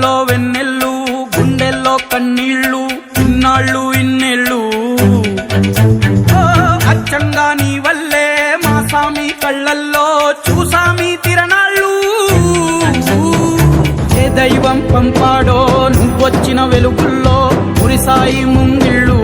కళ్ళల్లో వెన్నెళ్ళు గుండెల్లో కన్నీళ్ళు ఇన్నాళ్ళు ఇన్నేళ్ళు అచ్చంగా నీ వల్లే మా సామి కళ్ళల్లో చూసామి తిరణాళ్ళు ఏ దైవం పంపాడో నువ్వొచ్చిన వెలుగుల్లో మురిసాయి ముంగిళ్ళు